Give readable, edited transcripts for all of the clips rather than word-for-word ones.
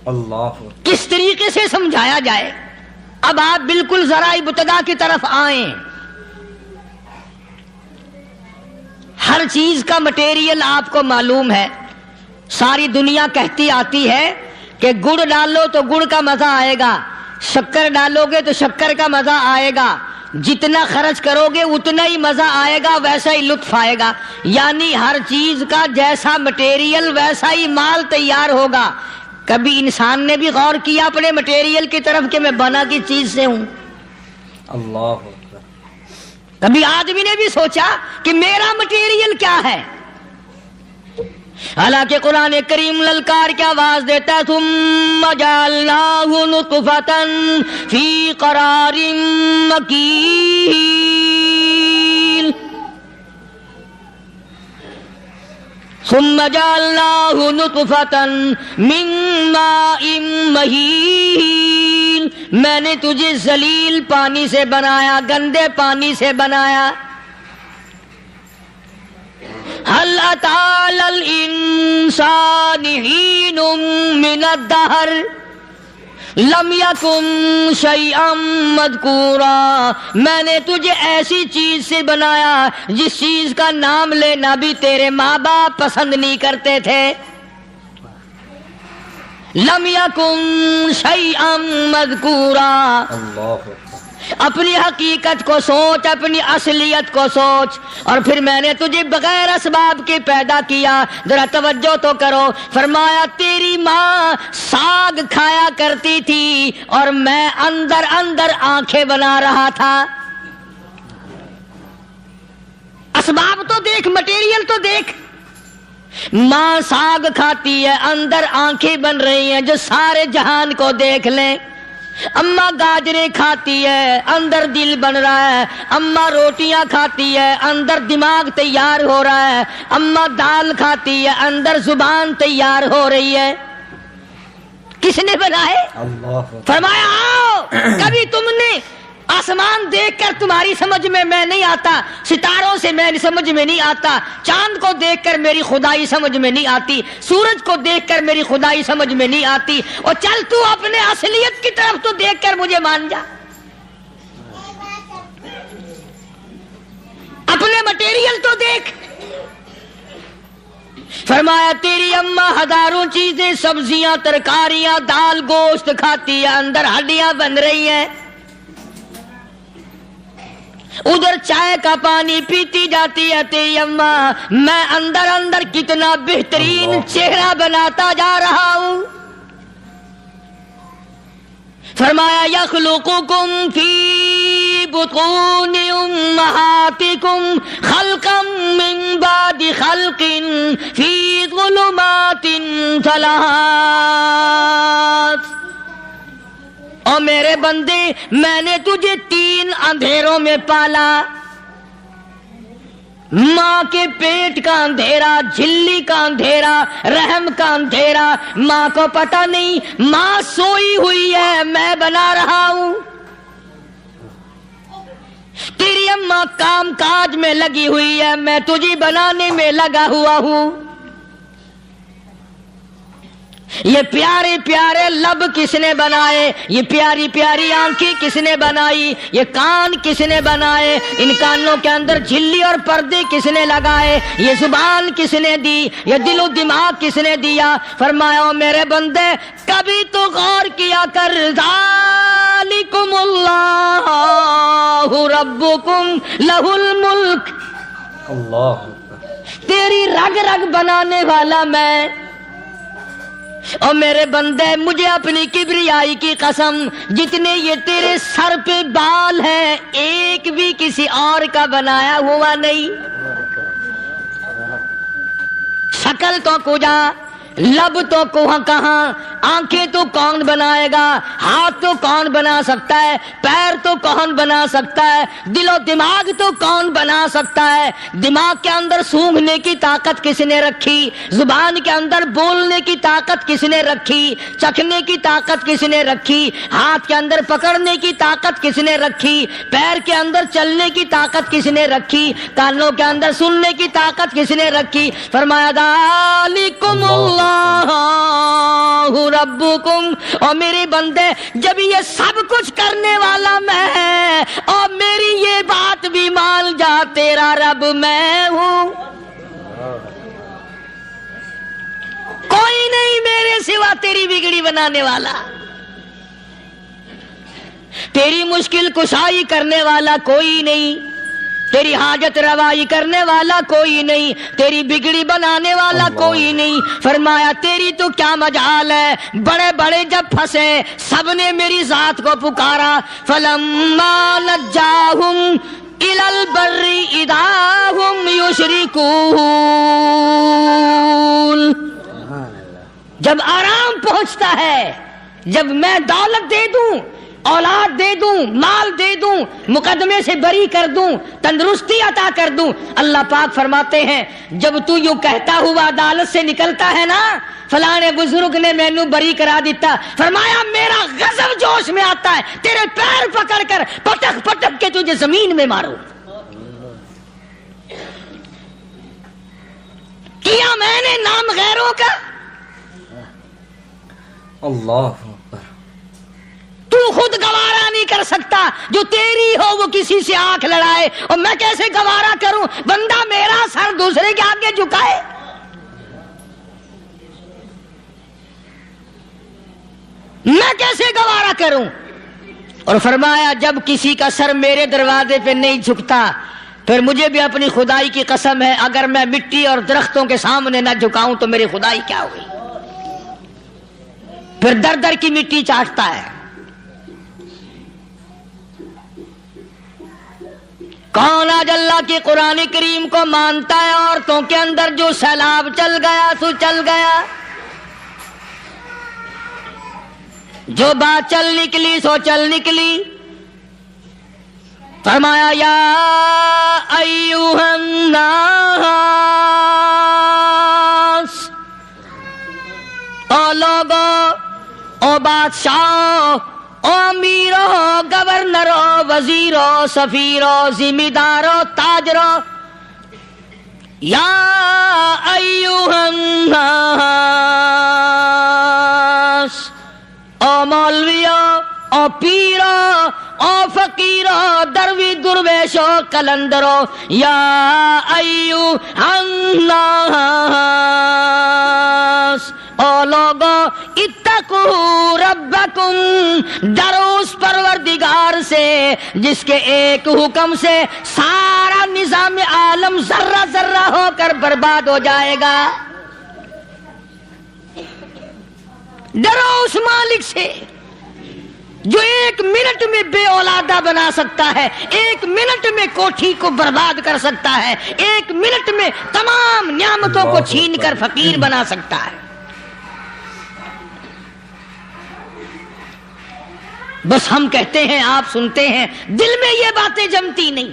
اللہ کس طریقے سے سمجھایا جائے. اب آپ بالکل ذرا ابتدا کی طرف آئیں. ہر چیز کا مٹیریل آپ کو معلوم ہے. ساری دنیا کہتی آتی ہے کہ گڑ ڈالو تو گڑ کا مزہ آئے گا, شکر ڈالو گے تو شکر کا مزہ آئے گا, جتنا خرچ کرو گے اتنا ہی مزہ آئے گا, ویسا ہی لطف آئے گا. یعنی ہر چیز کا جیسا مٹیریل ویسا ہی مال تیار ہوگا. کبھی انسان نے بھی غور کیا اپنے مٹیریل کی طرف کہ میں بنا کی چیز سے ہوں؟ اللہ کبھی آدمی نے بھی سوچا کہ میرا مٹیریل کیا ہے؟ حالانکہ قرآن کریم للکار کی آواز دیتا ہے ثم جعلناہ نطفۃ فی قرار مکین, ثم جعلناہ نطفۃ من ماء مہین, میں نے تجھے ذلیل پانی سے بنایا, گندے پانی سے بنایا. هل أتى على الإنسان حين من الدهر لم يكن شيئا مذكورا, میں نے تجھے ایسی چیز سے بنایا جس چیز کا نام لینا بھی تیرے ماں باپ پسند نہیں کرتے تھے. لم يكن شيئا مذكورا. اپنی حقیقت کو سوچ, اپنی اصلیت کو سوچ. اور پھر میں نے تجھے بغیر اسباب کے پیدا کیا. ذرا توجہ تو کرو. فرمایا تیری ماں ساگ کھایا کرتی تھی اور میں اندر اندر آنکھیں بنا رہا تھا. اسباب تو دیکھ, مٹیریل تو دیکھ. ماں ساگ کھاتی ہے, اندر آنکھیں بن رہی ہیں جو سارے جہان کو دیکھ لیں. اماں گاجریں کھاتی ہے, اندر دل بن رہا ہے. اماں روٹیاں کھاتی ہے, اندر دماغ تیار ہو رہا ہے. اماں دال کھاتی ہے, اندر زبان تیار ہو رہی ہے. کس نے بنائے؟ فرمایا آؤ, کبھی تم نے آسمان دیکھ کر تمہاری سمجھ میں نہیں آتا, ستاروں سے میں سمجھ میں نہیں آتا, چاند کو دیکھ کر میری خدائی سمجھ میں نہیں آتی, سورج کو دیکھ کر میری خدائی سمجھ میں نہیں آتی. اور چل تو اپنے اصلیت کی طرف تو دیکھ کر مجھے مان جا. اپنے مٹیریل تو دیکھ. فرمایا تیری اماں ہزاروں چیزیں, سبزیاں, ترکاریاں, دال, گوشت کھاتی ہے, اندر ہڈیاں بن رہی ہیں. ادھر چائے کا پانی پیتی جاتی ہے تیری اماں, میں اندر اندر کتنا بہترین چہرہ بناتا جا رہا ہوں. فرمایا یخلقکم فی بطون امہاتکم خلقا من بعد خلق فی ظلمات ثلاث. اور میرے بندے میں نے تجھے 3 اندھیروں میں پالا. ماں کے پیٹ کا اندھیرا, جھلی کا اندھیرا, رحم کا اندھیرا. ماں کو پتہ نہیں, ماں سوئی ہوئی ہے, میں بنا رہا ہوں. تیری اماں کام کاج میں لگی ہوئی ہے, میں تجھے بنانے میں لگا ہوا ہوں. یہ پیارے پیارے لب کس نے بنائے, یہ پیاری پیاری آنکھیں کس نے بنائی, یہ کان کس نے بنائے, ان کانوں کے اندر جھلی اور پردے کس نے لگائے, یہ زبان کس نے دی, یہ دل و دماغ کس نے دیا. فرمایا میرے بندے کبھی تو غور کیا کر, ذالکم اللہ ربکم لہ الملک. اللہ تیری رگ رگ بنانے والا میں. اور میرے بندے مجھے اپنی کبریائی کی قسم, جتنے یہ تیرے سر پہ بال ہیں ایک بھی کسی اور کا بنایا ہوا نہیں. شکل تو کجا, لب تو کہاں, آنکھیں تو کون بنائے گا, ہاتھ تو کون بنا سکتا ہے, پیر تو کون بنا سکتا ہے, دل و دماغ تو کون بنا سکتا ہے. دماغ کے اندر سونگھنے کی طاقت کس نے رکھی, زبان کے اندر بولنے کی طاقت کس نے رکھی, چکھنے کی طاقت کس نے رکھی, ہاتھ کے اندر پکڑنے کی طاقت کس نے رکھی, پیر کے اندر چلنے کی طاقت کس نے رکھی, کانوں کے اندر سننے کی طاقت کس نے رکھی. فرمایا ذالکم اللہ اللہ ربکم، اور میرے بندے جب یہ سب کچھ کرنے والا میں اور میری یہ بات بھی مان جا تیرا رب میں ہوں، کوئی نہیں میرے سوا تیری بگڑی بنانے والا، تیری مشکل کشائی کرنے والا کوئی نہیں، تیری حاجت روائی کرنے والا کوئی نہیں، تیری بگڑی بنانے والا کوئی نہیں۔ فرمایا تیری تو کیا مجال ہے، بڑے بڑے جب پھنسے سب نے میری ذات کو پکارا، فلما نجاہم الی البر اذا ہم یشرکون، جب آرام پہنچتا ہے، جب میں دولت دے دوں، اولاد دے دوں، مال دے دوں، مقدمے سے بری کر دوں، تندرستی عطا کر دوں، اللہ پاک فرماتے ہیں جب تو یوں کہتا ہوا عدالت سے نکلتا ہے نا، فلاں بزرگ نے مینوں بری کرا دیتا، فرمایا میرا غضب جوش میں آتا ہے، تیرے پیر پکڑ کر پٹک پٹک کے تجھے زمین میں ماروں۔ کیا میں نے نام غیروں کا، اللہ اکبر، تو خود گوارا نہیں کر سکتا، جو تیری ہو وہ کسی سے آنکھ لڑائے، اور میں کیسے گوارا کروں بندہ میرا سر دوسرے کے آگے جھکائے؟ میں کیسے گوارا کروں؟ اور فرمایا جب کسی کا سر میرے دروازے پہ نہیں جھکتا، پھر مجھے بھی اپنی خدائی کی قسم ہے اگر میں مٹی اور درختوں کے سامنے نہ جھکاؤں تو میری خدائی کیا ہوئی؟ پھر در در کی مٹی چاٹتا ہے۔ کون آج اللہ کی قرآن کریم کو مانتا ہے؟ عورتوں کے اندر جو سیلاب چل گیا سو چل گیا، جو بات چل نکلی سو چل نکلی۔ فرمایا یا ایھا الناس، او لوگو، او بادشاہ، او امیرو، گورنرو، وزیرو، سفیرو، ذمہ دارو، تاجرو، یا ایھا الناس، او مولویو، او پیرو، او فقیرو، دروی درویشو، کلندرو، یا ایھا الناس، او لوگو اتقوا ربکم، ڈرو اس پروردگار سے جس کے ایک حکم سے سارا نظام عالم ذرہ ذرہ ہو کر برباد ہو جائے گا۔ ڈرو اس مالک سے جو ایک منٹ میں بے اولادہ بنا سکتا ہے، ایک منٹ میں کوٹھی کو برباد کر سکتا ہے، ایک منٹ میں تمام نعمتوں کو چھین کر فقیر بنا سکتا ہے۔ بس ہم کہتے ہیں، آپ سنتے ہیں، دل میں یہ باتیں جمتی نہیں۔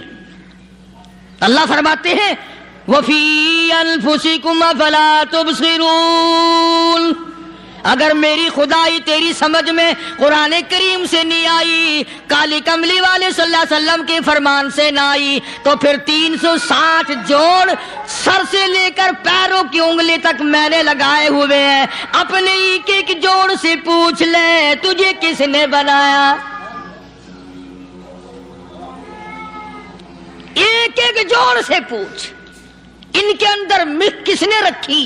اللہ فرماتے ہیں وَفِي أَنفُسِكُمْ أَفَلَا تُبْصِرُونَ، اگر میری خدائی تیری سمجھ میں قرآن کریم سے نہیں آئی، کالی کملی والے صلی اللہ علیہ وسلم کے فرمان سے نہ آئی، تو پھر 360 جوڑ سر سے لے کر پیروں کی انگلی تک میں نے لگائے ہوئے ہیں، اپنے ایک ایک جوڑ سے پوچھ لے تجھے کس نے بنایا؟ ایک ایک جوڑ سے پوچھ، ان کے اندر مکھ کس نے رکھی؟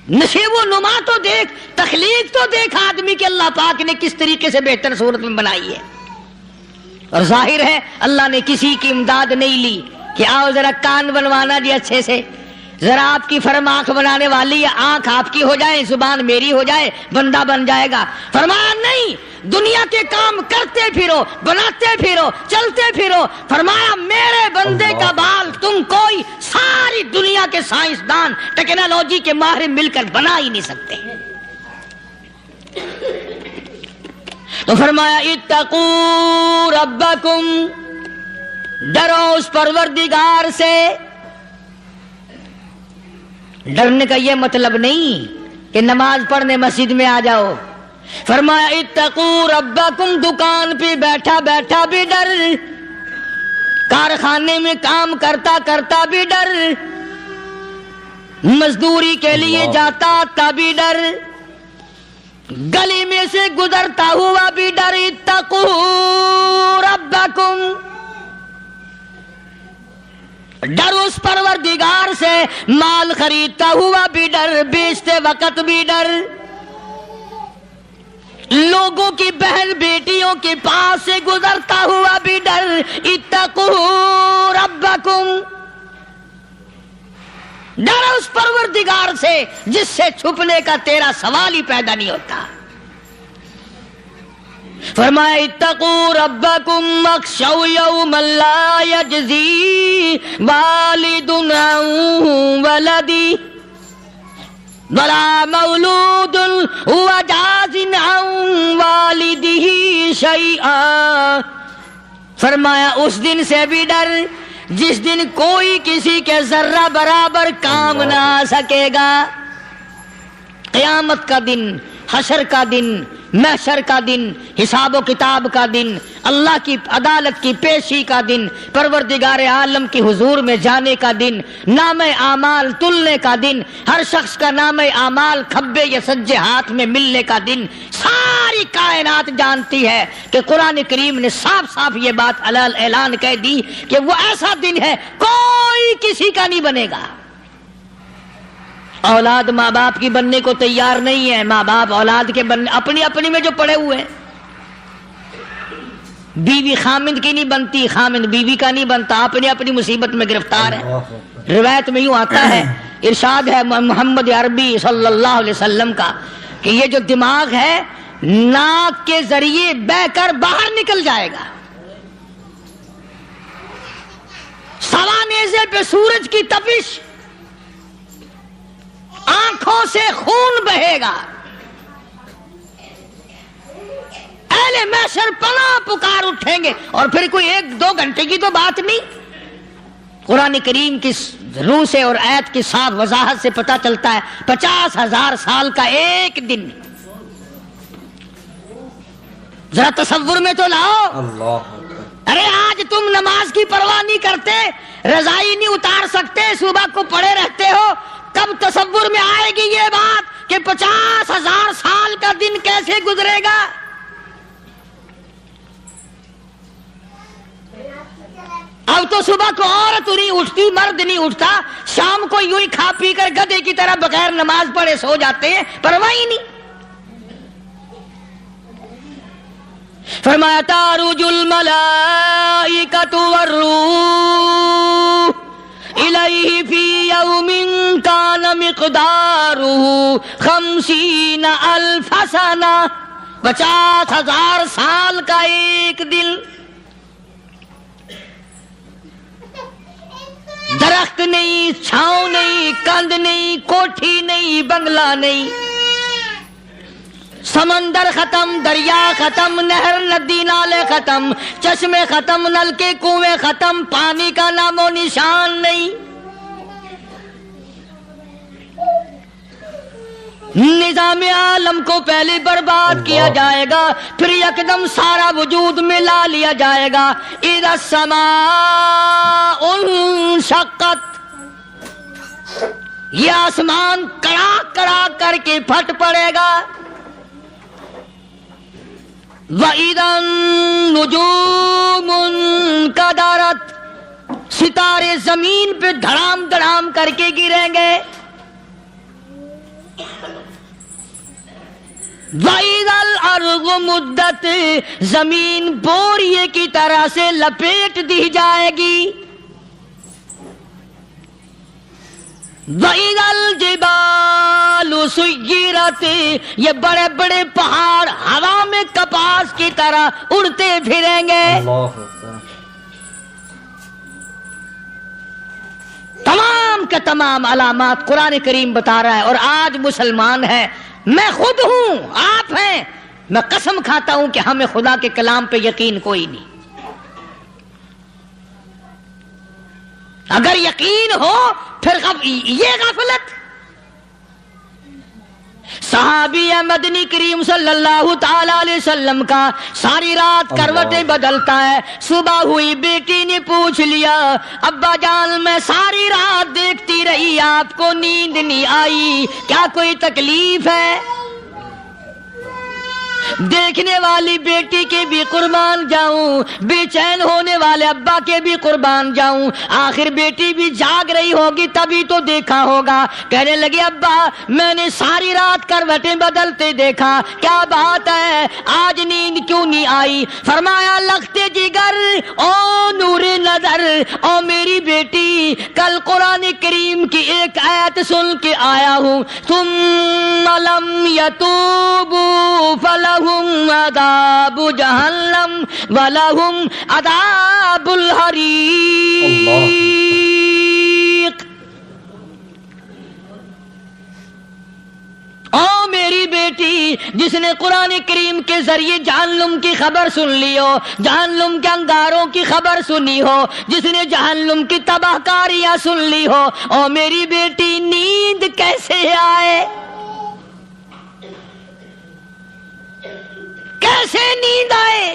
نشیب و نما تو دیکھ، تخلیق تو دیکھ آدمی کے اللہ پاک نے کس طریقے سے بہتر صورت میں بنائی ہے۔ اور ظاہر ہے اللہ نے کسی کی امداد نہیں لی کہ آؤ ذرا کان بنوانا جی اچھے سے، ذرا آپ کی فرم آنکھ بنانے والی ہے، آنکھ آپ کی ہو جائے، زبان میری ہو جائے، بندہ بن جائے گا۔ فرمایا نہیں، دنیا کے کام کرتے پھرو، بناتے پھرو، چلتے پھرو۔ فرمایا میرے بندے کا بال تم کوئی ساری دنیا کے سائنسدان، ٹیکنالوجی کے ماہر مل کر بنا ہی نہیں سکتے۔ تو فرمایا اتقوا ربکم، ڈرو اس پروردگار سے۔ ڈرنے کا یہ مطلب نہیں کہ نماز پڑھنے مسجد میں آ جاؤ۔ فرمایا اتقوا ربکم، دکان پہ بیٹھا بیٹھا بھی ڈر، کارخانے میں کام کرتا کرتا بھی ڈر، مزدوری کے لیے جاتا تب بھی ڈر، گلی میں سے گزرتا ہوا بھی ڈر۔ اتقوا ربکم، ڈر اس پروردگار سے، مال خریدتا ہوا بھی ڈر، بیچتے وقت بھی ڈر، لوگوں کی بہن بیٹیوں کے پاس سے گزرتا ہوا بھی ڈر۔ اتقوا ربکم، ڈر اس پروردگار سے جس سے چھپنے کا تیرا سوال ہی پیدا نہیں ہوتا۔ فرمایا اتقوا ربکم واخشوا یوما لا یجزی والد عن ولدہ ولا مولود هو جاز عن والدہ شیئا، فرمایا اس دن سے بھی ڈر جس دن کوئی کسی کے ذرہ برابر کام نہ آ سکے گا۔ قیامت کا دن، حشر کا دن، محشر کا دن، حساب و کتاب کا دن، اللہ کی عدالت کی پیشی کا دن، پروردگار عالم کی حضور میں جانے کا دن، نام اعمال تلنے کا دن، ہر شخص کا نام اعمال کھبے یا سجے ہاتھ میں ملنے کا دن۔ ساری کائنات جانتی ہے کہ قرآن کریم نے صاف صاف یہ بات اعلان کہہ دی کہ وہ ایسا دن ہے کوئی کسی کا نہیں بنے گا۔ اولاد ماں باپ کی بننے کو تیار نہیں ہے، ماں باپ اولاد کے بننے اپنی اپنی میں جو پڑے ہوئے ہیں۔ بیوی خامند کی نہیں بنتی، خامند بیوی کا نہیں بنتا، اپنی اپنی مصیبت میں گرفتار ہے۔ روایت میں یوں آتا ہے، ارشاد ہے محمد عربی صلی اللہ علیہ وسلم کا کہ یہ جو دماغ ہے ناک کے ذریعے بہہ کر باہر نکل جائے گا، سوا نیزے پہ سورج کی تپش، آنکھوں سے خون بہے گا، اہل محشر پناہ پکار اٹھیں گے، اور پھر کوئی 1-2 گھنٹے کی تو بات نہیں۔ قرآن کریم کی روح سے اور آیت کی صاف وضاحت سے پتہ چلتا ہے 50,000 سال کا ایک دن۔ ذرا تصور میں تو لاؤ، ارے آج تم نماز کی پرواہ نہیں کرتے، رضائی نہیں اتار سکتے، صبح کو پڑے رہتے ہو، کب تصور میں آئے گی یہ بات کہ 50,000 سال کا دن کیسے گزرے گا؟ اب تو صبح کو عورت نہیں اٹھتی، مرد نہیں اٹھتا، شام کو یوں ہی کھا پی کر گدھے کی طرح بغیر نماز پڑھے سو جاتے ہیں، پرواہ ہی نہیں۔ فرمایا تعرج الملائکۃ والروح الیہ فی یوم کان مقدارہ 50,000 سنہ، 50,000 سال کا ایک دن۔ درخت نہیں، چھاؤں نہیں، کند نہیں، کوٹھی نہیں، بنگلہ نہیں، سمندر ختم، دریا ختم، نہر ندی نالے ختم، چشمے ختم، نلکے کنویں ختم، پانی کا نام و نشان نہیں۔ نظام عالم کو پہلے برباد کیا جائے گا، پھر یکدم سارا وجود ملا لیا جائے گا۔ اذا السماء انشقت، یہ آسمان کڑاک کڑاک کر کے پھٹ پڑے گا۔ وَإِذَا النُّجُومُ انْكَدَرَتْ، ستارے زمین پہ دھڑام دھڑام کر کے گریں گے۔ وَإِذَا الْأَرْضُ مُدَّتْ، زمین بوریے کی طرح سے لپیٹ دی جائے گی۔ وَإِذَا الْجِبَالُ سُيِّرَتْ، یہ بڑے بڑے پہاڑ ہوا میں کپاس کی طرح اڑتے پھریں گے۔ تمام کے تمام علامات قرآن کریم بتا رہا ہے، اور آج مسلمان ہے، میں خود ہوں، آپ ہیں، میں قسم کھاتا ہوں کہ ہمیں خدا کے کلام پہ یقین کوئی نہیں۔ اگر یقین ہو پھر یہ غفلت، صحابی مدنی کریم صلی اللہ تعالی علیہ وسلم کا ساری رات کروٹیں بدلتا ہے. صبح ہوئی بیٹی نے پوچھ لیا ابا جان میں ساری رات دیکھتی رہی آپ کو نیند نہیں آئی, کیا کوئی تکلیف ہے؟ دیکھنے والی بیٹی کے بھی قربان جاؤں, بے چین ہونے والے ابا کے بھی قربان جاؤں. آخر بیٹی بھی جاگ رہی ہوگی تبھی تو دیکھا ہوگا. کہنے لگے ابا میں نے ساری رات کروٹیں بدلتے دیکھا, کیا بات ہے آج نیند کیوں نہیں آئی؟ فرمایا لختے جگر او نور نظر او میری بیٹی, کل قرآن کریم کی ایک آیت سن کے آیا ہوں, ثم لم یتوبوا فلہم عذاب جہنم ولہم عذاب الحریق. او میری بیٹی جس نے قرآن کریم کے ذریعے جہنم کی خبر سن لی ہو, جہنم کے انگاروں کی خبر سنی ہو, جس نے جہنم کی تباہ کاریاں سن لی ہو, او میری بیٹی نیند کیسے آئے؟ کیسے نیند آئے؟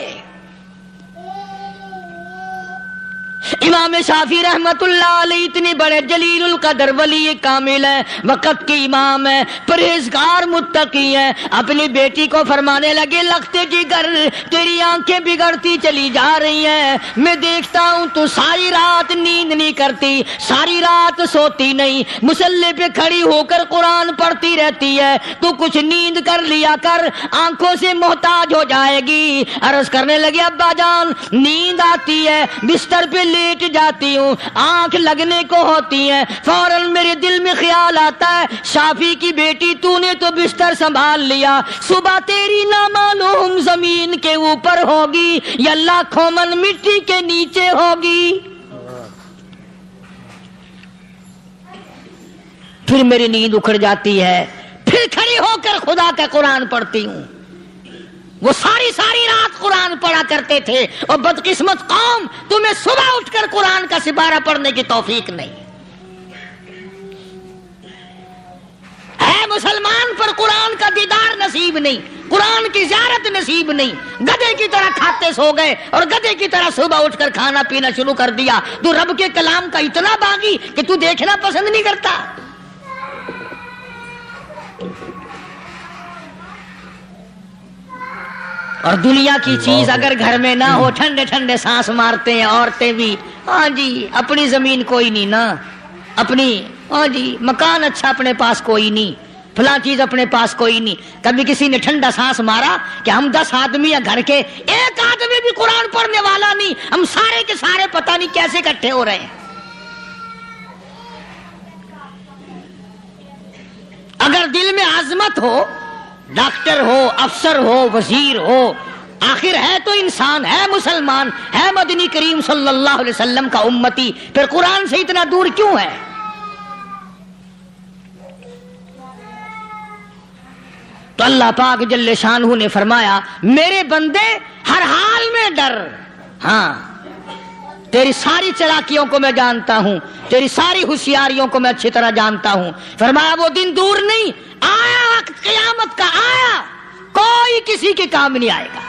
امام شافعی رحمت اللہ علیہ اتنے بڑے جلیل القدر ولی کامل ہیں, وقت کے امام ہیں, پرہیزگار متقی ہیں. اپنی بیٹی کو فرمانے لگے لختے جگر تیری آنکھیں بگڑتی چلی جا رہی ہیں, میں دیکھتا ہوں تو ساری رات نیند نہیں کرتی, ساری رات سوتی نہیں, مصلی پہ کھڑی ہو کر قرآن پڑھتی رہتی ہے, تو کچھ نیند کر لیا کر, آنکھوں سے محتاج ہو جائے گی. عرض کرنے لگے ابا جان نیند آتی ہے, بستر پہ لیٹ جاتی ہوں, آنکھ لگنے کو ہوتی ہے, فوراً میرے دل میں خیال آتا ہے شافی کی بیٹی تو نے تو بستر سنبھال لیا, صبح تیری نامعلوم زمین کے اوپر ہوگی یا لاکھوں من مٹی کے نیچے ہوگی. پھر میری نیند اکھڑ جاتی ہے, پھر کھڑی ہو کر خدا کا قرآن پڑھتی ہوں. وہ ساری رات قرآن پڑھا کرتے تھے, اور بدقسمت قوم تمہیں صبح اٹھ کر قرآن کا سپارہ پڑھنے کی توفیق نہیں. ہے مسلمان پر قرآن کا دیدار نصیب نہیں, قرآن کی زیارت نصیب نہیں, گدھے کی طرح کھاتے سو گئے اور گدھے کی طرح صبح اٹھ کر کھانا پینا شروع کر دیا. تو رب کے کلام کا اتنا باغی کہ تو دیکھنا پسند نہیں کرتا. اور دنیا کی چیز اگر گھر میں نہ ہو, ٹھنڈے ٹھنڈے سانس مارتے ہیں عورتیں بھی, ہاں جی اپنی زمین کوئی نہیں نا, اپنی ہاں جی مکان اچھا اپنے پاس کوئی نہیں, فلاں چیز اپنے پاس کوئی نہیں. کبھی کسی نے ٹھنڈا سانس مارا کہ ہم 10 آدمی ہیں گھر کے, ایک آدمی بھی قرآن پڑھنے والا نہیں, ہم سارے کے سارے پتہ نہیں کیسے اکٹھے ہو رہے ہیں. اگر دل میں عظمت ہو, ڈاکٹر ہو, افسر ہو, وزیر ہو, آخر ہے تو انسان, ہے مسلمان, ہے مدنی کریم صلی اللہ علیہ وسلم کا امتی, پھر قرآن سے اتنا دور کیوں ہے؟ تو اللہ پاک جل شانہ نے فرمایا میرے بندے ہر حال میں ڈر, ہاں تیری ساری چلاکیوں کو میں جانتا ہوں, تیری ساری ہوشیاریوں کو میں اچھی طرح جانتا ہوں. فرمایا وہ دن دور نہیں, آیا وقت قیامت کا, آیا, کوئی کسی کے کام نہیں آئے گا.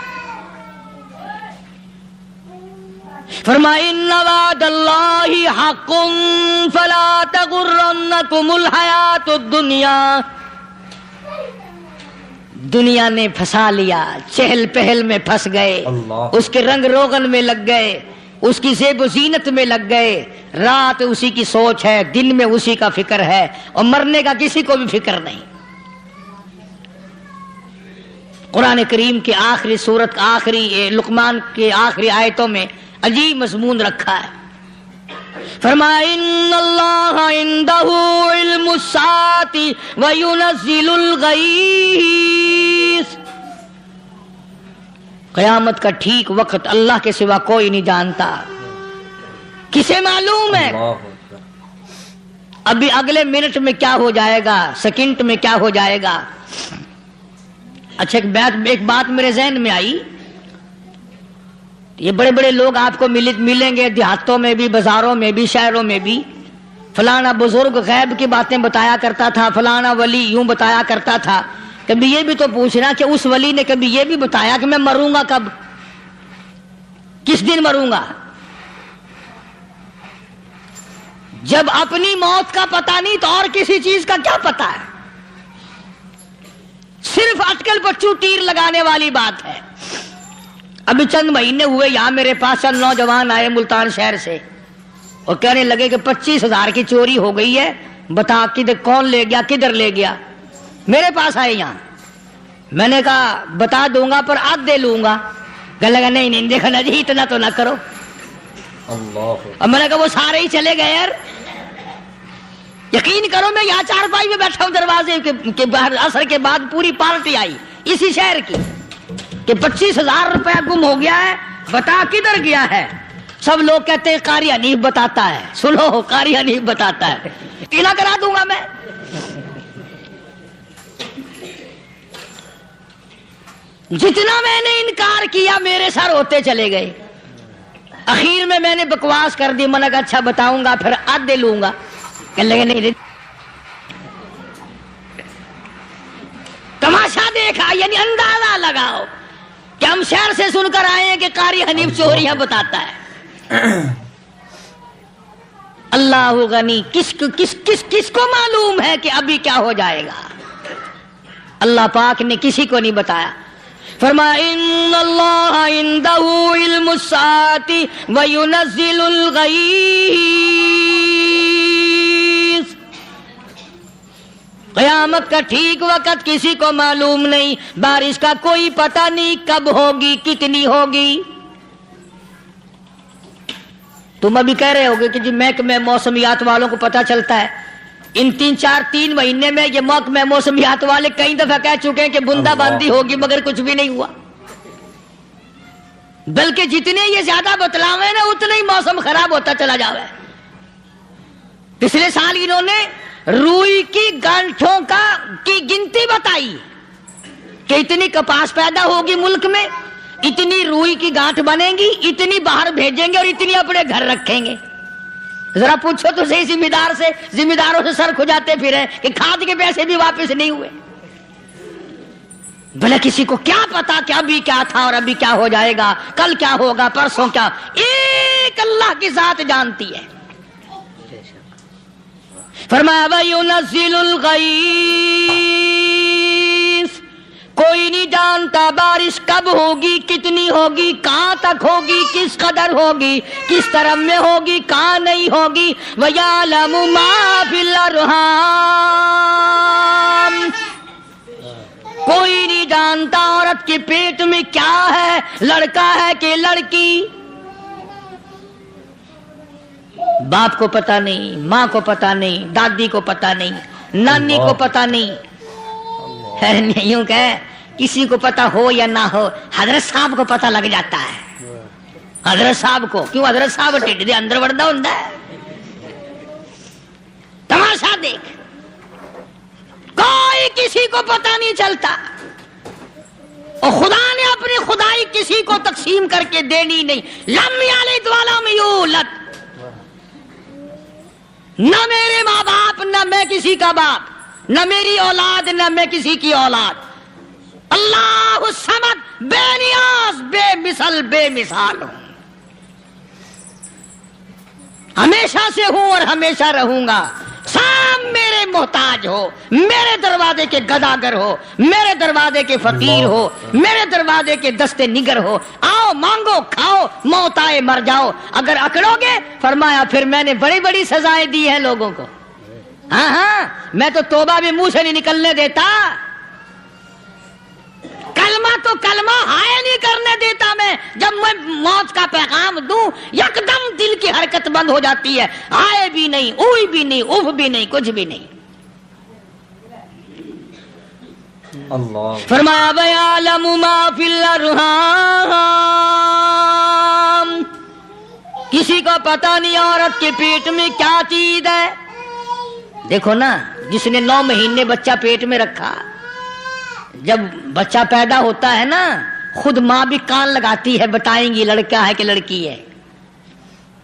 فرمایا ان وعد اللہ حق فلا تغرنکم الحیات الدنیا. دنیا نے پھنسا لیا, چہل پہل میں پھنس گئے, اس کے رنگ روغن میں لگ گئے, اس کی زیب و زینت میں لگ گئے. رات اسی کی سوچ ہے, دن میں اسی کا فکر ہے, اور مرنے کا کسی کو بھی فکر نہیں. قرآن کریم کی آخری سورت, آخری لقمان کے آخری آیتوں میں عجیب مضمون رکھا ہے. فرمایا ان اللہ عندہ علم الساعۃ وینزل الغیث. قیامت کا ٹھیک وقت اللہ کے سوا کوئی نہیں جانتا. کسے معلوم ہے ابھی اگلے منٹ میں کیا ہو جائے گا, سیکنڈ میں کیا ہو جائے گا. اچھا ایک بات میرے ذہن میں آئی, یہ بڑے بڑے لوگ آپ کو ملیں گے دیہاتوں میں بھی, بازاروں میں بھی, شہروں میں بھی. فلانا بزرگ غیب کی باتیں بتایا کرتا تھا, فلانا ولی یوں بتایا کرتا تھا. کبھی یہ بھی تو پوچھنا کہ اس ولی نے کبھی یہ بھی بتایا کہ میں مروں گا کب، کس دن مروں گا؟ جب اپنی موت کا پتہ نہیں تو اور کسی چیز کا کیا پتہ ہے؟ صرف اٹکل پچو تیر لگانے والی بات ہے۔ ابھی چند مہینے ہوئے یہاں میرے پاس چند نوجوان آئے ملتان شہر سے اور کہنے لگے کہ 25,000 کی چوری ہو گئی ہے، بتا کدھر کون لے گیا، کدھر لے گیا۔ میرے پاس آئے یہاں، میں نے کہا بتا دوں گا پر آدھے لوں گا۔ کہنے لگا نہیں نہیں دیکھا نا جی اتنا تو نہ کرو۔ اور میں نے کہا وہ سارے ہی چلے گئے یار، یقین کرو میں یہاں چارپائی میں بیٹھا ہوں دروازے کے باہر، عصر کے بعد پوری پارٹی آئی اسی شہر کی کہ 25,000 روپے گم ہو گیا ہے، بتا کدھر گیا ہے۔ سب لوگ کہتے ہیں قاری حنیف بتاتا ہے، سنو قاری حنیف بتاتا ہے، ٹیلا کرا دوں گا میں۔ جتنا میں نے انکار کیا میرے سر ہوتے چلے گئے۔ اخیر میں نے بکواس کر دی، میں نے کہا اچھا بتاؤں گا پھر آدھے لوں گا۔ کہنے لگے نہیں، تماشا دیکھا یعنی اندازہ لگاؤ کہ ہم شہر سے سن کر آئے ہیں کہ قاری حنیف چوریاں بتاتا ہے۔ اللہ غنی، کس کو معلوم ہے کہ ابھی کیا ہو جائے گا؟ اللہ پاک نے کسی کو نہیں بتایا۔ فرمایا ان اللہ عندہ علم الساعۃ وینزل الغیث، قیامت کا ٹھیک وقت کسی کو معلوم نہیں، بارش کا کوئی پتہ نہیں کب ہوگی کتنی ہوگی۔ تم ابھی کہہ رہے ہوگے کہ جی محکمہ موسمیات والوں کو پتہ چلتا ہے، ان 3 مہینے میں یہ محکمہ موسمیات والے کئی دفعہ کہہ چکے ہیں کہ بندہ باندی ہوگی مگر کچھ بھی نہیں ہوا، بلکہ جتنے یہ زیادہ بتلاوے نا اتنا ہی موسم خراب ہوتا چلا جاوے۔ پچھلے سال انہوں نے روئی کی گانٹھوں کی گنتی بتائی کہ اتنی کپاس پیدا ہوگی ملک میں، اتنی روئی کی گانٹھ بنے گی، اتنی باہر بھیجیں گے اور اتنی اپنے گھر رکھیں گے۔ ذرا پوچھو تو صحیح ذمہ داروں سے سر کھجاتے پھرے کہ کھاد کے پیسے بھی واپس نہیں ہوئے۔ بھلے کسی کو کیا پتا کہ ابھی کیا تھا اور ابھی کیا ہو جائے گا، کل کیا ہوگا، پرسوں کیا، ایک اللہ کی ذات جانتی ہے۔ فرمایا وَيُنَزِّلُ الْغَيْثَ، کوئی نہیں جانتا بارش کب ہوگی، کتنی ہوگی، کہاں تک ہوگی، کس قدر ہوگی، کس طرف میں ہوگی، کہاں نہیں ہوگی۔ وَيَعْلَمُ مَا فِي الْأَرْحَامِ، کوئی نہیں جانتا عورت کے پیٹ میں کیا ہے، لڑکا ہے کہ لڑکی۔ باپ کو پتہ نہیں، ماں کو پتہ نہیں، دادی کو پتہ نہیں، نانی کو پتہ نہیں۔ یوں کہ کسی کو پتہ ہو یا نہ ہو، حضرت صاحب کو پتہ لگ جاتا ہے۔ حضرت صاحب کو کیوں؟ حضرت صاحب ٹھڈ دے اندر وڑدا ہوندا ہے۔ تماشا دیکھ، کوئی کسی کو پتہ نہیں چلتا، اور خدا نے اپنی خدائی کسی کو تقسیم کر کے دینی نہیں۔ لم یلد ولم یولد، نہ میرے ماں باپ، نہ میں کسی کا باپ، نہ میری اولاد، نہ میں کسی کی اولاد۔ اللہ الصمد، بے نیاز، بے مثال ہوں، ہمیشہ سے ہوں اور ہمیشہ رہوں گا۔ سام میرے محتاج ہو، میرے دروازے کے گداگر ہو، میرے دروازے کے فقیر ہو، میرے دروازے کے دستے نگر ہو، آؤ مانگو کھاؤ، موت آئے مر جاؤ۔ اگر اکڑو گے، فرمایا پھر میں نے بڑی بڑی سزائیں دی ہیں لوگوں کو۔ ہاں میں تو توبہ بھی منہ سے نہیں نکلنے دیتا، کلمہ تو کلمہ ہائے نہیں کرنے دیتا میں۔ جب میں موت کا پیغام دوں یکدم دل کی حرکت بند ہو جاتی ہے، ہائے بھی نہیں، اوئی بھی نہیں، اف بھی نہیں، کچھ بھی نہیں۔ اللہ فرمایا وَيَعْلَمُ مَا فِي الْأَرْحَامِ، کسی کو پتہ نہیں عورت کے پیٹ میں کیا چیز ہے۔ دیکھو نا، جس نے 9 مہینے بچہ پیٹ میں رکھا، جب بچہ پیدا ہوتا ہے نا، خود ماں بھی کان لگاتی ہے، بتائیں گی لڑکا ہے کہ لڑکی ہے۔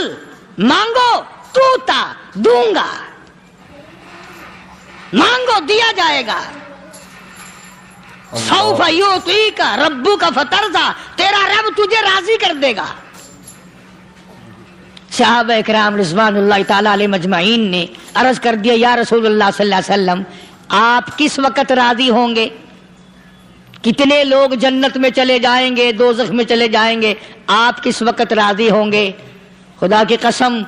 سل مانگو توتا دوں گا، مانگو دیا جائے گا. سوف یعطیک ربک فترضی، تیرا رب تجھے راضی کر دے گا. صحابہ اکرام رضوان اللہ تعالی علیہ مجمعین نے عرض کر دیا یا رسول اللہ صلی اللہ علیہ وسلم آپ کس وقت راضی ہوں گے؟ کتنے لوگ جنت میں چلے جائیں گے، دوزخ میں چلے جائیں گے، آپ کس وقت راضی ہوں گے؟ خدا کی قسم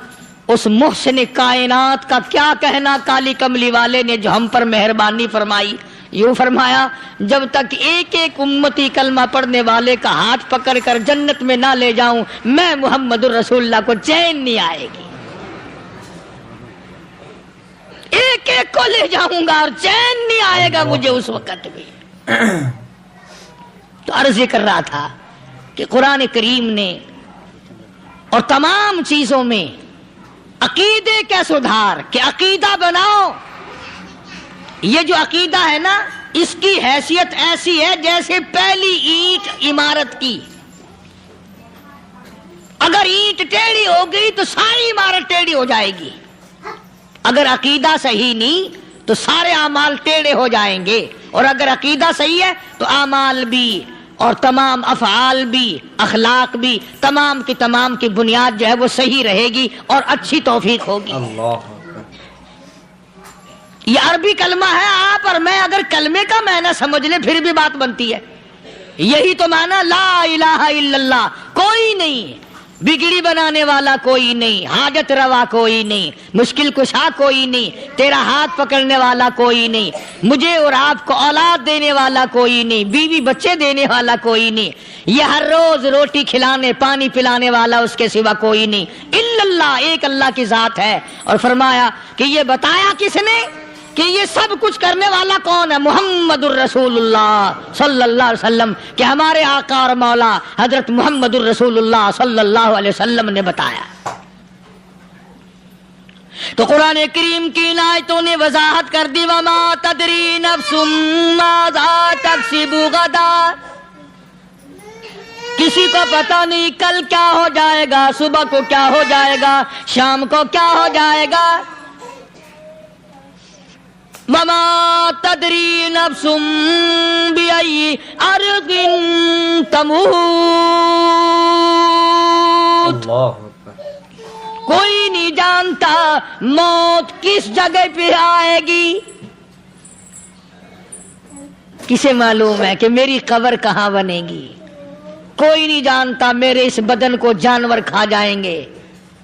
اس محسن کائنات کا کیا کہنا کالی کملی والے نے جو ہم پر مہربانی فرمائی. یوں فرمایا جب تک ایک ایک امتی کلمہ پڑھنے والے کا ہاتھ پکڑ کر جنت میں نہ لے جاؤں میں محمد الرسول اللہ کو چین نہیں آئے گی. ایک ایک کو لے جاؤں گا اور چین نہیں آئے گا مجھے اس وقت بھی. تو عرض یہ کر رہا تھا کہ قرآن کریم نے اور تمام چیزوں میں عقیدے کا سدھار کہ عقیدہ بناؤ. یہ جو عقیدہ ہے نا اس کی حیثیت ایسی ہے جیسے پہلی اینٹ عمارت کی. اگر اینٹ ٹیڑھی ہو گئی تو ساری عمارت ٹیڑھی ہو جائے گی. اگر عقیدہ صحیح نہیں تو سارے اعمال ٹیڑھے ہو جائیں گے، اور اگر عقیدہ صحیح ہے تو اعمال بھی اور تمام افعال بھی اخلاق بھی تمام کی بنیاد جو ہے وہ صحیح رہے گی اور اچھی توفیق ہوگی. اللہ یہ عربی کلمہ ہے، آپ اور میں اگر کلمے کا معنی سمجھ لیں پھر بھی بات بنتی ہے. یہی تو معنی لا الہ الا اللہ. کوئی نہیں بگڑی بنانے والا، کوئی نہیں حاجت روا، کوئی نہیں مشکل کشا، کوئی نہیں تیرا ہاتھ پکڑنے والا، کوئی نہیں مجھے اور آپ کو اولاد دینے والا، کوئی نہیں بیوی بچے دینے والا، کوئی نہیں یہ ہر روز روٹی کھلانے پانی پلانے والا اس کے سوا کوئی نہیں الا اللہ. ایک اللہ کی ذات ہے. اور فرمایا کہ یہ بتایا کس نے کہ یہ سب کچھ کرنے والا کون ہے؟ محمد الرسول اللہ صلی اللہ علیہ وسلم، کہ ہمارے آقا اور مولا حضرت محمد الرسول اللہ صلی اللہ علیہ وسلم نے بتایا. تو قرآن کریم کی ان آیتوں نے وضاحت کر دی وما تدری نفس ماذا تکسب غدا. کسی کو پتہ نہیں کل کیا ہو جائے گا، صبح کو کیا ہو جائے گا، شام کو کیا ہو جائے گا. وما تدری نفس بأي أرض تموت. کوئی نہیں جانتا موت کس جگہ پہ آئے گی. کسے معلوم ہے کہ میری قبر کہاں بنے گی؟ کوئی نہیں جانتا میرے اس بدن کو جانور کھا جائیں گے.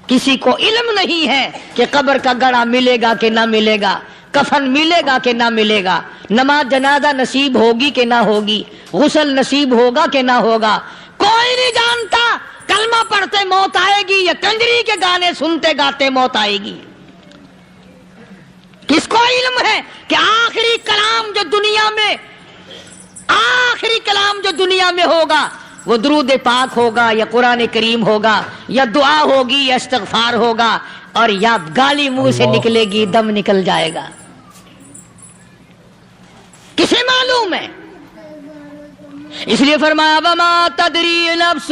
کسی کو علم نہیں ہے کہ قبر کا گڑھا ملے گا کہ نہ ملے گا، کفن ملے گا کہ نہ ملے گا، نماز جنازہ نصیب ہوگی کہ نہ ہوگی، غسل نصیب ہوگا کہ نہ ہوگا. کوئی نہیں جانتا کلمہ پڑھتے موت آئے گی یا کنجری کے گانے سنتے گاتے موت آئے گی. کس کو علم ہے کہ آخری کلام جو دنیا میں ہوگا وہ درود پاک ہوگا یا قرآن کریم ہوگا یا دعا ہوگی یا استغفار ہوگا، اور یا گالی منہ سے نکلے گی دم نکل جائے گا. کسے معلوم ہے؟ اس لیے فرمایا وما تدری نفس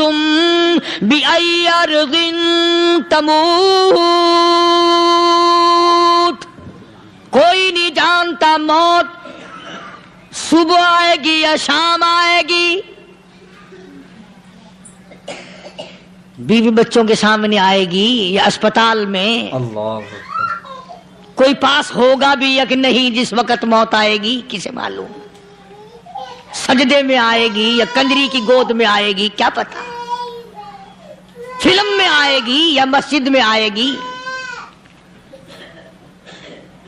بأي أرض تموت. کوئی نہیں جانتا موت صبح آئے گی یا شام آئے گی، بیوی بچوں کے سامنے آئے گی یا اسپتال میں. اللہ کوئی پاس ہوگا بھی یا کہ نہیں جس وقت موت آئے گی کسے معلوم. سجدے میں آئے گی یا کنجری کی گود میں آئے گی کیا پتا، فلم میں آئے گی یا مسجد میں آئے گی.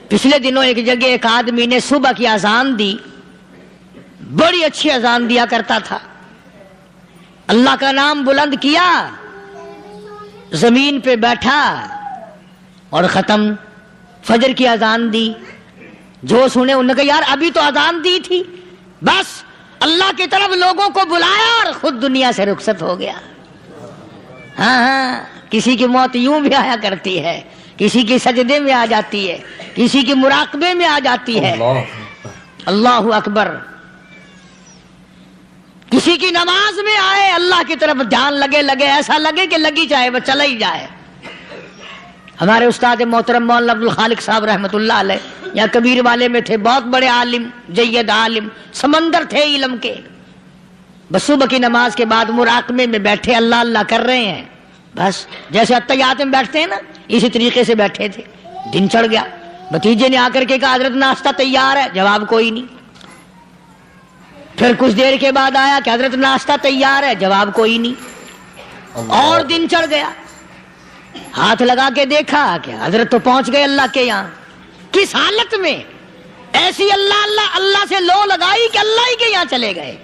پچھلے دنوں ایک جگہ ایک آدمی نے صبح کی اذان دی، بڑی اچھی اذان دیا کرتا تھا، اللہ کا نام بلند کیا، زمین پہ بیٹھا اور ختم. فجر کی اذان دی، جو سنے انہوں نے کہا یار ابھی تو اذان دی تھی. بس اللہ کی طرف لوگوں کو بلایا اور خود دنیا سے رخصت ہو گیا. ہاں کسی کی موت یوں بھی آیا کرتی ہے، کسی کی سجدے میں آ جاتی ہے، کسی کی مراقبے میں آ جاتی ہے. اللہ اکبر. کسی کی نماز میں آئے، اللہ کی طرف دھیان لگے ایسا لگے کہ لگی جائے وہ چلا ہی جائے. ہمارے استاد محترم مولانا عبد الخالق صاحب رحمۃ اللہ علیہ یا کبیر والے میں تھے، بہت بڑے عالم، جید عالم، سمندر تھے علم کے. بس صبح کی نماز کے بعد مراقبے میں بیٹھے اللہ اللہ کر رہے ہیں، بس جیسے اتحیات میں بیٹھتے ہیں نا اسی طریقے سے بیٹھے تھے. دن چڑھ گیا. بھتیجے نے آ کر کے کہا حضرت ناشتہ تیار ہے، جواب کوئی نہیں. پھر کچھ دیر کے بعد آیا کہ حضرت ناشتہ تیار ہے، جواب کوئی نہیں. اور دن چڑھ گیا. ہاتھ لگا کے دیکھا کہ حضرت تو پہنچ گئے اللہ کے یہاں. کس حالت میں؟ ایسی اللہ اللہ اللہ سے لو لگائی کہ اللہ ہی کے یہاں چلے گئے.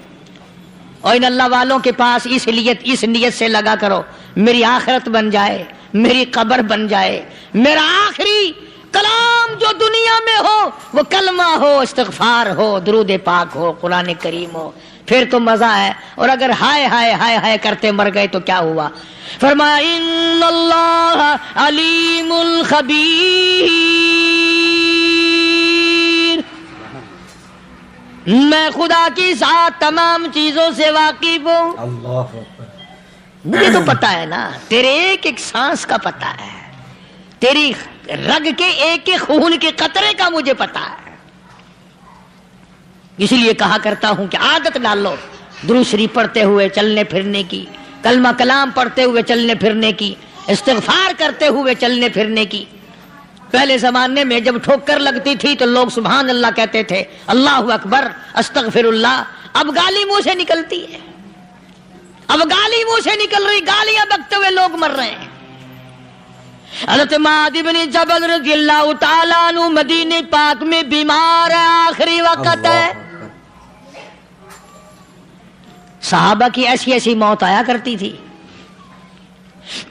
اور ان اللہ والوں کے پاس اس نیت سے لگا کرو میری آخرت بن جائے، میری قبر بن جائے، میرا آخری کلام جو دنیا میں ہو وہ کلمہ ہو، استغفار ہو، درود پاک ہو، قرآن کریم ہو، پھر تو مزہ ہے. اور اگر ہائے ہائے ہائے ہائے کرتے مر گئے تو کیا ہوا؟ فرمایا ان اللہ علیم خبیر، میں خدا کی ذات تمام چیزوں سے واقف ہوں. اللہ مجھے تو پتا ہے نا، تیرے ایک ایک سانس کا پتا ہے، تیری رگ کے ایک ایک خون کے قطرے کا مجھے پتا ہے. اسی لیے کہا کرتا ہوں کہ عادت ڈالو درود شریف پڑھتے ہوئے چلنے پھرنے کی، کلمہ کلام پڑھتے ہوئے چلنے پھرنے کی، استغفار کرتے ہوئے چلنے پھرنے کی. پہلے زمانے میں جب ٹھوکر لگتی تھی تو لوگ سبحان اللہ کہتے تھے، اللہ اکبر، استغفر اللہ. اب گالی منہ سے نکلتی ہے، اب گالی منہ سے نکل رہی، گالیاں بکتے ہوئے لوگ مر رہے ہیں. حضرت معاذ بن جبل رضی اللہ تعالیٰ عنہ مدینے پاک میں بیمار ہے، آخری وقت ہے. صحابہ کی ایسی ایسی موت آیا کرتی تھی.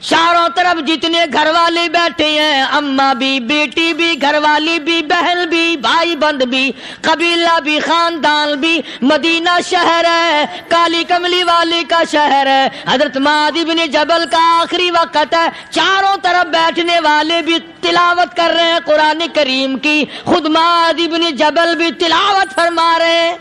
چاروں طرف جتنے گھر والے بیٹھے ہیں، اماں بھی، بیٹی بھی، گھر والی بھی، بہن بھی، بھائی بند بھی، قبیلہ بھی، خاندان بھی. مدینہ شہر ہے، کالی کملی والے کا شہر ہے. حضرت معاذ بن جبل کا آخری وقت ہے. چاروں طرف بیٹھنے والے بھی تلاوت کر رہے ہیں قرآن کریم کی، خود معاذ بن جبل بھی تلاوت فرما رہے ہیں.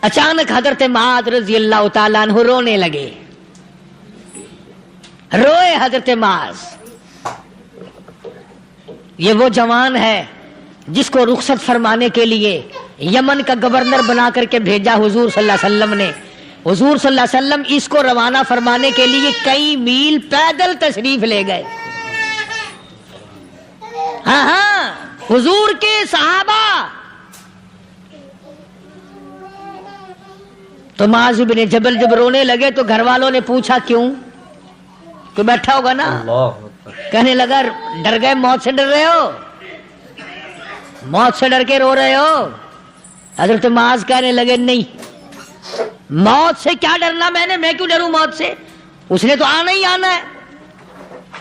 اچانک حضرت معاذ رضی اللہ تعالیٰ عنہ رونے لگے. روئے حضرت معاذ. یہ وہ جوان ہے جس کو رخصت فرمانے کے لیے یمن کا گورنر بنا کر کے بھیجا حضور صلی اللہ علیہ وسلم نے. حضور صلی اللہ علیہ وسلم اس کو روانہ فرمانے کے لیے کئی میل پیدل تشریف لے گئے. ہاں حضور کے صحابہ. تو معاذ بن جبل جب رونے لگے تو گھر والوں نے پوچھا کیوں؟ کوئی بیٹھا ہوگا نا. کہنے لگا ڈر گئے، موت سے ڈر رہے ہو، موت سے ڈر کے رو رہے ہو. حضرت معاذ کہنے لگے نہیں، موت سے کیا ڈرنا، میں کیوں ڈروں موت سے، اس نے تو آنا ہی آنا ہے،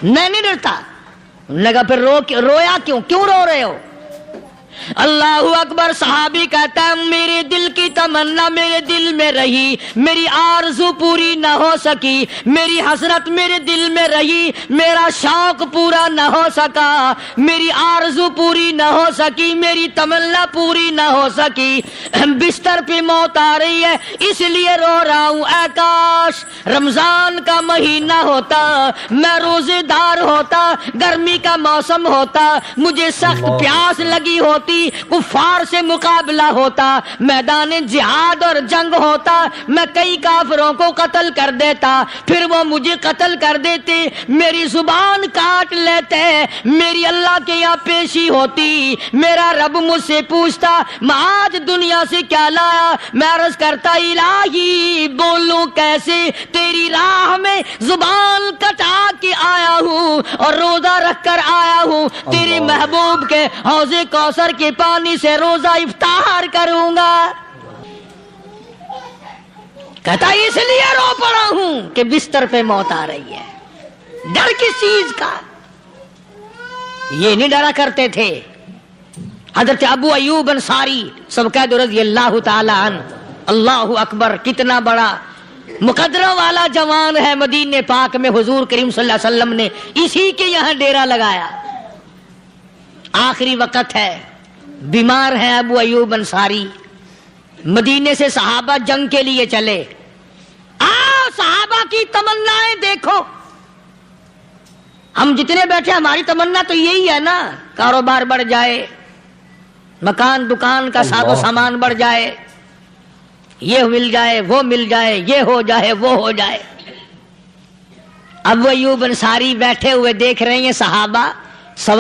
میں نہیں ڈرتا. انہوں نے کہا پھر رویا کیوں رو رہے ہو؟ اللہ اکبر. صحابی کہتا ہے میرے دل کی تمنا میرے دل میں رہی، میری آرزو پوری نہ ہو سکی، میری حسرت میرے دل میں رہی، میرا شوق پورا نہ ہو سکا، میری آرزو پوری نہ ہو سکی، میری تمنا پوری نہ ہو سکی. بستر پہ موت آ رہی ہے اس لیے رو رہا ہوں. اے کاش رمضان کا مہینہ ہوتا، میں روزے دار ہوتا، گرمی کا موسم ہوتا، مجھے سخت پیاس لگی ہوتی، کفار سے مقابلہ ہوتا، میدان جہاد اور جنگ ہوتا، میں کئی کافروں کو قتل کر دیتا، پھر وہ مجھے قتل کر دیتے، میری زبان کاٹ لیتے، میری اللہ کے یہاں پیشی ہوتی، میرا رب مجھ سے پوچھتا معاذ دنیا سے کیا لایا. میں عرض کرتا الہی بولوں کیسے، تیری راہ میں زبان کٹا کے آیا ہوں اور روزہ رکھ کر آیا ہوں، تیرے محبوب کے حوض کوثر کے پانی سے روزہ افطار کروں گا. کہتا اس لیے رو پڑا ہوں کہ بستر پہ موت آ رہی ہے. ڈر کس چیز کا؟ یہ نہیں ڈرا کرتے تھے. حضرت ابو ایوب انصاری سب قید رضی اللہ تعالی عنہ. اللہ اکبر، کتنا بڑا مقدرہ والا جوان ہے. مدینے پاک میں حضور کریم صلی اللہ علیہ وسلم نے اسی کے یہاں ڈیرا لگایا. آخری وقت ہے، بیمار ہیں ابو ایوب انصاری. مدینے سے صحابہ جنگ کے لیے چلے. صحابہ کی تمنائیں دیکھو. ہم جتنے بیٹھے ہماری تمنا تو یہی ہے نا, کاروبار بڑھ جائے, مکان دکان کا ساز و سامان بڑھ جائے, یہ مل جائے وہ مل جائے, یہ ہو جائے وہ ہو جائے. اب وہ ایوب انصاری بیٹھے ہوئے دیکھ رہے ہیں صحابہ سوال